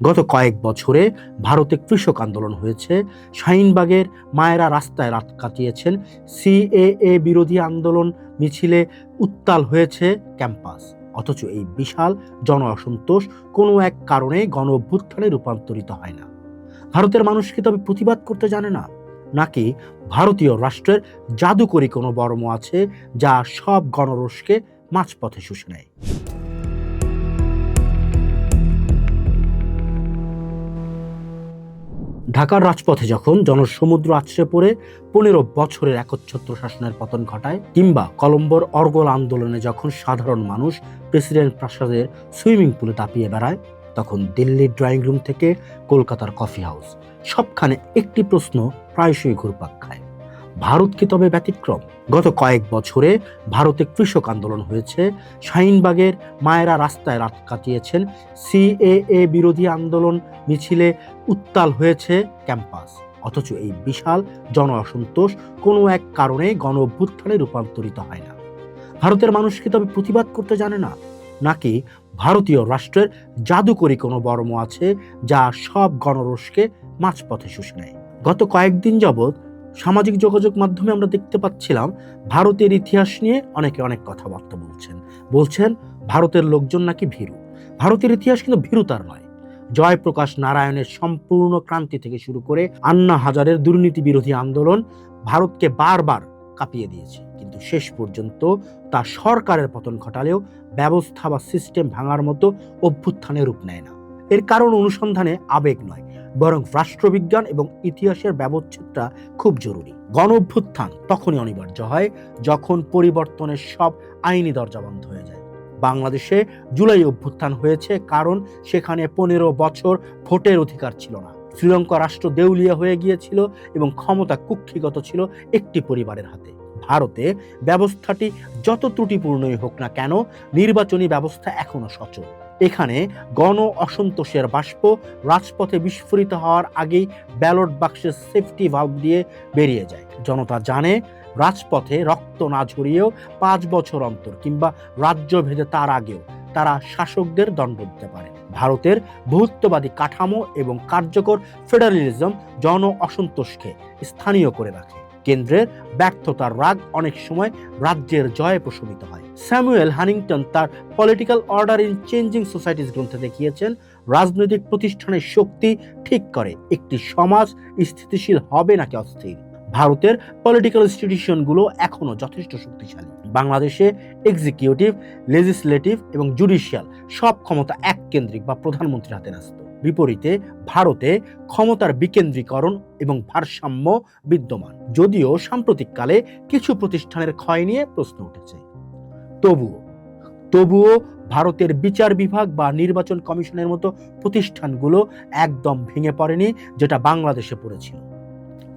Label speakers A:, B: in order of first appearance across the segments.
A: গত কয়েক বছরে ভারতে কৃষক আন্দোলন হয়েছে, শাহিনবাগের মায়েরা রাস্তায় রাত কাটিয়েছেন, সিএএ বিরোধী আন্দোলন মিছিলে উত্তাল হয়েছে ক্যাম্পাস। অথচ এই বিশাল জন অসন্তোষ কোনো এক কারণে গণ অভ্যুত্থানে রূপান্তরিত হয় না। ভারতের মানুষ কি তবে প্রতিবাদ করতে জানে না, নাকি ভারতীয় রাষ্ট্রের জাদুকরী কোনো বর্ম আছে যা সব গণরোষকে মাঝপথে শুষে নেয়? ঢাকার রাজপথে যখন জনসমুদ্র আছড়ে পড়ে 15 বছরের একচ্ছত্র শাসনের পতন ঘটায়, কিংবা কলম্বোর অর্গল আন্দোলনে যখন সাধারণ মানুষ প্রেসিডেন্ট প্রাসাদের সুইমিং পুলে তাপিয়ে বেড়ায়, তখন দিল্লির ড্রয়িং রুম থেকে কলকাতার কফি হাউস, সবখানে একটি প্রশ্ন প্রায়শই ঘুরপাক খায়: ভারত কি তবে ব্যতিক্রম? গত কয়েক বছরে ভারতে কৃষক আন্দোলন হয়েছে, শাহিনবাগের মায়েরা রাস্তায় রাত কাটিয়েছেন, সিএএ বিরোধী আন্দোলন মিছিলে উত্তাল হয়েছে ক্যাম্পাস। অথচ এই বিশাল জন অসন্তোষ কোনো এক কারণে গণ অভ্যুত্থানে রূপান্তরিত হয় না। ভারতের মানুষ কি তবে প্রতিবাদ করতে জানে না, নাকি ভারতীয় রাষ্ট্রের জাদুকরী কোনো বর্ম আছে যা সব গণরোষকে মাঝপথে শুষে নেয়? গত কয়েকদিন যাবৎ সামাজিক যোগাযোগ মাধ্যমে আমরা দেখতে পাচ্ছিলাম, ভারতের ইতিহাস নিয়ে অনেকে অনেক কথাবার্তা বলছেন ভারতের লোকজন নাকি ভীরু। ভারতের ইতিহাস কিন্তু ভীরুতার নয়। জয়প্রকাশ নারায়ণের সম্পূর্ণ ক্রান্তি থেকে শুরু করে আন্না হাজারের দুর্নীতি বিরোধী আন্দোলন ভারতকে বারবার কাঁপিয়ে দিয়েছে, কিন্তু শেষ পর্যন্ত তা সরকারের পতন ঘটালেও ব্যবস্থা বা সিস্টেম ভাঙার মতো অভ্যুত্থানে রূপ নেয় না। এর কারণ অনুসন্ধানে আবেগ নয়, বরং রাষ্ট্রবিজ্ঞান এবং ইতিহাসের ব্যবচ্ছেদটা খুব জরুরি। গণ অভ্যুত্থান তখনই অনিবার্য হয় যখন পরিবর্তনের সব আইনি দরজা বন্ধ হয়ে যায়। বাংলাদেশে জুলাই অভ্যুত্থান হয়েছে কারণ সেখানে 15 বছর ভোটের অধিকার ছিল না। শ্রীলঙ্কা রাষ্ট্র দেউলিয়া হয়ে গিয়েছিল এবং ক্ষমতা কুক্ষিগত ছিল একটি পরিবারের হাতে। ভারতে ব্যবস্থাটি যত ত্রুটিপূর্ণই হোক না কেন, নির্বাচনী ব্যবস্থা এখনো সচল। এখানে গণ অসন্তোষের বাষ্প রাজপথে বিস্ফোরিত হওয়ার আগেই ব্যালট বাক্সের সেফটি ভালভ দিয়ে বেরিয়ে যায়। জনতা জানে রাজপথে রক্ত না ঝরিয়েও 5 বছর অন্তর কিংবা রাজ্য ভেদে তার আগেও তারা শাসকদের দণ্ড দিতে পারে। ভারতের বহুত্ববাদী কাঠামো এবং কার্যকর ফেডারেলিজম জন অসন্তোষকে স্থানীয় করে রাখে। কেন্দ্রের ব্যর্থতার রাগ অনেক সময় রাজ্যের জয়ে প্রশমিত হয়। স্যামুয়েল হানিংটন তার political order in changing societies গ্রন্থে দেখিয়েছেন, রাজনৈতিক প্রতিষ্ঠানের শক্তি ঠিক করে একটি সমাজ স্থিতিশীল হবে নাকি অস্থির। ভারতের পলিটিক্যাল ইনস্টিটিউশনগুলো এখনো যথেষ্ট শক্তিশালী। বাংলাদেশে এক্সিকিউটিভ, লেজিসলেটিভ এবং জুডিশিয়াল সব ক্ষমতা এককেন্দ্রিক বা প্রধানমন্ত্রীর হাতে ন্যস্ত। বিপরীতে ভারতে ক্ষমতার বিকেন্দ্রীকরণ এবং ভারসাম্য বিদ্যমান, যদিও সাম্প্রতিককালে কিছু প্রতিষ্ঠানের ক্ষয় নিয়ে প্রশ্ন উঠেছে। তবুও ভারতের বিচার বিভাগ বা নির্বাচন কমিশনের মতো প্রতিষ্ঠানগুলো একদম ভেঙে পড়েনি যেটা বাংলাদেশে পড়েছিল।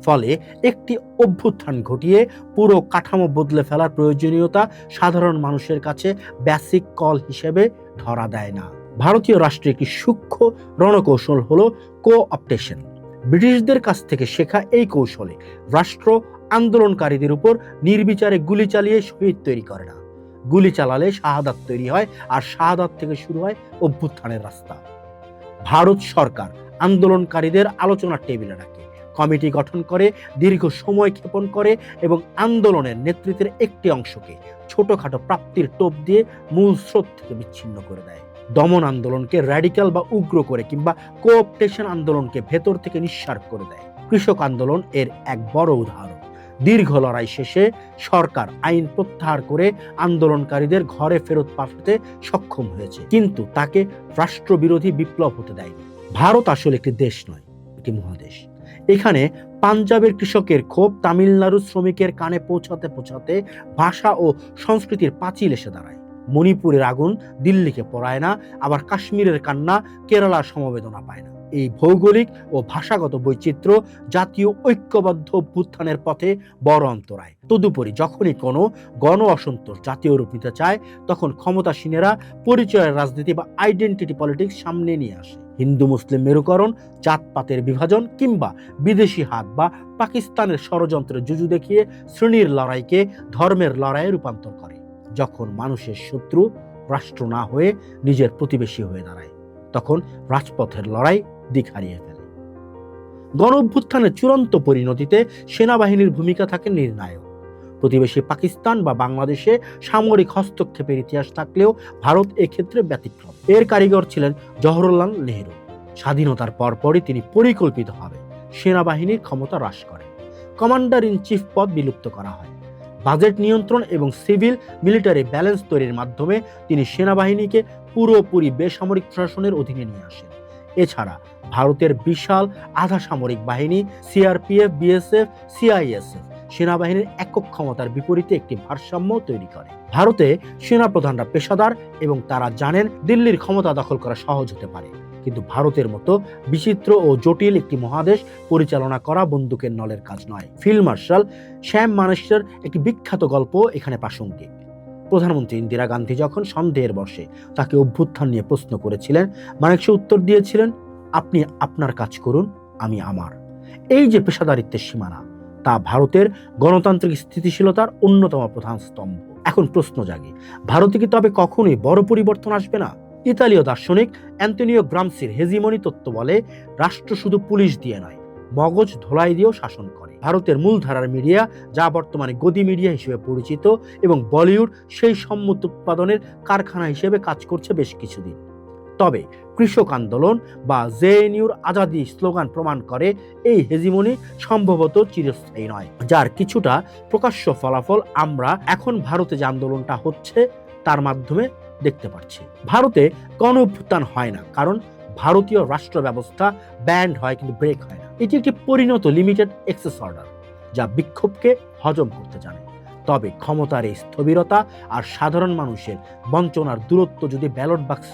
A: ফলে একটি অভ্যুত্থান ঘটিয়ে পুরো কাঠামো বদলে ফেলার প্রয়োজনীয়তা সাধারণ মানুষের কাছে বেসিক কল হিসেবে ধরা দেয় না। ভারতীয় রাষ্ট্রের একটি সূক্ষ্ম রণকৌশল হলো কো-অপটেশন। ব্রিটিশদের কাছ থেকে শেখা এই কৌশলে রাষ্ট্র আন্দোলনকারীদের উপর নির্বিচারে গুলি চালিয়ে শহীদ তৈরি করে না। গুলি চালালে শাহাদাত তৈরি হয়, আর শাহাদাত থেকে শুরু হয় অভ্যুত্থানের রাস্তা। ভারত সরকার আন্দোলনকারীদের আলোচনার টেবিলে রাখে, কমিটি গঠন করে, দীর্ঘ সময় ক্ষেপণ করে এবং আন্দোলনের নেতৃত্বের একটি অংশকে ছোটখাটো প্রাপ্তির টোপ দিয়ে মূল স্রোত থেকে বিচ্ছিন্ন করে দেয়। দমন আন্দোলনকে র্যাডিক্যাল বা উগ্র করে কিংবা কোঅপটেশন আন্দোলনকে ভেতর থেকে নিঃসাড় করে দেয়। কৃষক আন্দোলন এর এক বড় উদাহরণ। দীর্ঘ লড়াই শেষে সরকার আইন প্রত্যাহার করে আন্দোলনকারীদের ঘরে ফেরত পাঠাতে সক্ষম হয়েছে, কিন্তু তাকে রাষ্ট্রবিরোধী বিপ্লব হতে দেয়নি। ভারত আসলে একটি দেশ নয়, একটি মহাদেশ। এখানে পাঞ্জাবের কৃষকের ক্ষোভ তামিলনাড়ুর শ্রমিকের কানে পৌঁছাতে পৌঁছাতে ভাষা ও সংস্কৃতির পাঁচিল এসে দাঁড়ায়। মণিপুরের আগুন দিল্লিকে পোড়ায় না, আবার কাশ্মীরের কান্না কেরালার সমবেদনা পায় না। এই ভৌগোলিক ও ভাষাগত বৈচিত্র্য জাতীয় ঐক্যবদ্ধ অভ্যুত্থানের পথে বড় অন্তরায়। তদুপরি যখনই কোনো গণ অসন্তোষ জাতীয় রূপ নিতে চায়, তখন ক্ষমতাসীনেরা পরিচয়ের রাজনীতি বা আইডেন্টিটি পলিটিক্স সামনে নিয়ে আসে। হিন্দু মুসলিম মেরুকরণ, জাতপাতের বিভাজন কিংবা বিদেশি হাত বা পাকিস্তানের ষড়যন্ত্রের জুজু দেখিয়ে শ্রেণীর লড়াইকে ধর্মের লড়াইয়ে রূপান্তর করে। যখন মানুষের শত্রু রাষ্ট্র না হয়ে নিজের প্রতিবেশী হয়ে দাঁড়ায়, তখন রাজপথের লড়াই দিক হারিয়ে ফেলে। গণ অভ্যুত্থানের চূড়ান্ত পরিণতিতে সেনাবাহিনীর ভূমিকা থাকে নির্ণায়ক। প্রতিবেশী পাকিস্তান বা বাংলাদেশে সামরিক হস্তক্ষেপের ইতিহাস থাকলেও ভারত এক্ষেত্রে ব্যতিক্রম। এর কারিগর ছিলেন জওহরলাল নেহরু। স্বাধীনতার পরপরই তিনি পরিকল্পিতভাবে সেনাবাহিনীর ক্ষমতা হ্রাস করেন। কমান্ডার ইন চিফ পদ বিলুপ্ত করা হয়। বাজেট নিয়ন্ত্রণ এবং সিভিল মিলিটারি ব্যালেন্স তৈরির মাধ্যমে তিনি সেনাবাহিনীকে পুরোপুরি বেসামরিক প্রশাসনের অধীনে নিয়ে আসেন। এছাড়া ভারতের বিশাল আধা সামরিক বাহিনী সিআরপিএফ, বিএসএফ, সিআইএসএফ সেনাবাহিনীর একক ক্ষমতার বিপরীতে একটি ভারসাম্য তৈরি করে। ভারতে সেনাপ্রধানরা পেশাদার এবং তারা জানেন দিল্লির ক্ষমতা দখল করা সহজ হতে পারে, কিন্তু ভারতের মতো বিচিত্র ও জটিল একটি মহাদেশ পরিচালনা করা বন্দুকের নলের কাজ নয়। ফিল্ড মার্শাল শ্যাম মানেকশের একটি বিখ্যাত গল্প এখানে প্রাসঙ্গিক। প্রধানমন্ত্রী ইন্দিরা গান্ধী যখন সন্দেহের বশে তাকে অভ্যুত্থান নিয়ে প্রশ্ন করেছিলেন, মানেকশা উত্তর দিয়েছিলেন, আপনি আপনার কাজ করুন, আমি আমার। এই যে পেশাদারিত্বের সীমানা, তা ভারতের গণতান্ত্রিক স্থিতিশীলতার অন্যতম প্রধান স্তম্ভ। এখন প্রশ্ন জাগে, ভারতে কি তবে কখনোই বড় পরিবর্তন আসবে না? ইতালীয় দার্শনিক অ্যান্তোনিও গ্রামসির হেজিমনি তত্ত্ব বলে, রাষ্ট্র শুধু পুলিশ দিয়ে নয়, মগজ ধোলাই দিয়েও শাসন করে। ভারতের মূলধারার মিডিয়া, যা বর্তমানে গদি মিডিয়া হিসেবে পরিচিত, এবং বলিউড সেই সম্মত উৎপাদনের কারখানা হিসেবে কাজ করছে বেশ কিছুদিন। তবে কৃষক আন্দোলন বা জেএনইউর আজাদি স্লোগান প্রমাণ করে এই হেজিমনি সম্ভবত চিরস্থায়ী নয়, যার কিছুটা প্রকাশ্য ফলাফল আমরা এখন ভারতে যে আন্দোলনটা হচ্ছে তার মাধ্যমে দেখতে পাচ্ছি। ভারতে গণ অভ্যুত্থান হয় না কারণ ভারতীয় রাষ্ট্র ব্যবস্থা ব্যান্ড হয় কিন্তু ব্রেক হয় না। এটি একটি পরিণত লিমিটেড এক্সেস অর্ডার, যা বিক্ষোভকে হজম করতে জানে। তবে ক্ষমতার এই স্থবিরতা আর সাধারণ মানুষের বঞ্চনার দূরত্ব যদি ব্যালট বাক্স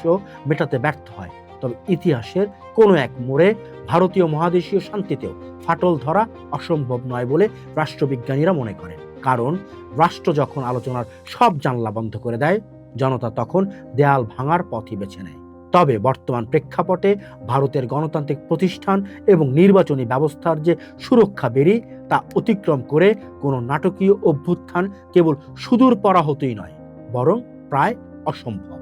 A: মেটাতে ব্যর্থ হয়, তবে ইতিহাসের কোনো এক মোড়ে ভারতীয় মহাদেশীয় শান্তিতেও ফাটল ধরা অসম্ভব নয় বলে রাষ্ট্রবিজ্ঞানীরা মনে করেন। কারণ রাষ্ট্র যখন আলোচনার সব জানলা বন্ধ করে দেয়, জনতা তখন দেয়াল ভাঙার পথই বেছে নেয়। তবে বর্তমান প্রেক্ষাপটে ভারতের গণতান্ত্রিক প্রতিষ্ঠান এবং নির্বাচনী ব্যবস্থার যে সুরক্ষা বেড়ি, তা অতিক্রম করে কোনো নাটকীয় অভ্যুত্থান কেবল সুদূর পরাহতই নয়, বরং প্রায় অসম্ভব।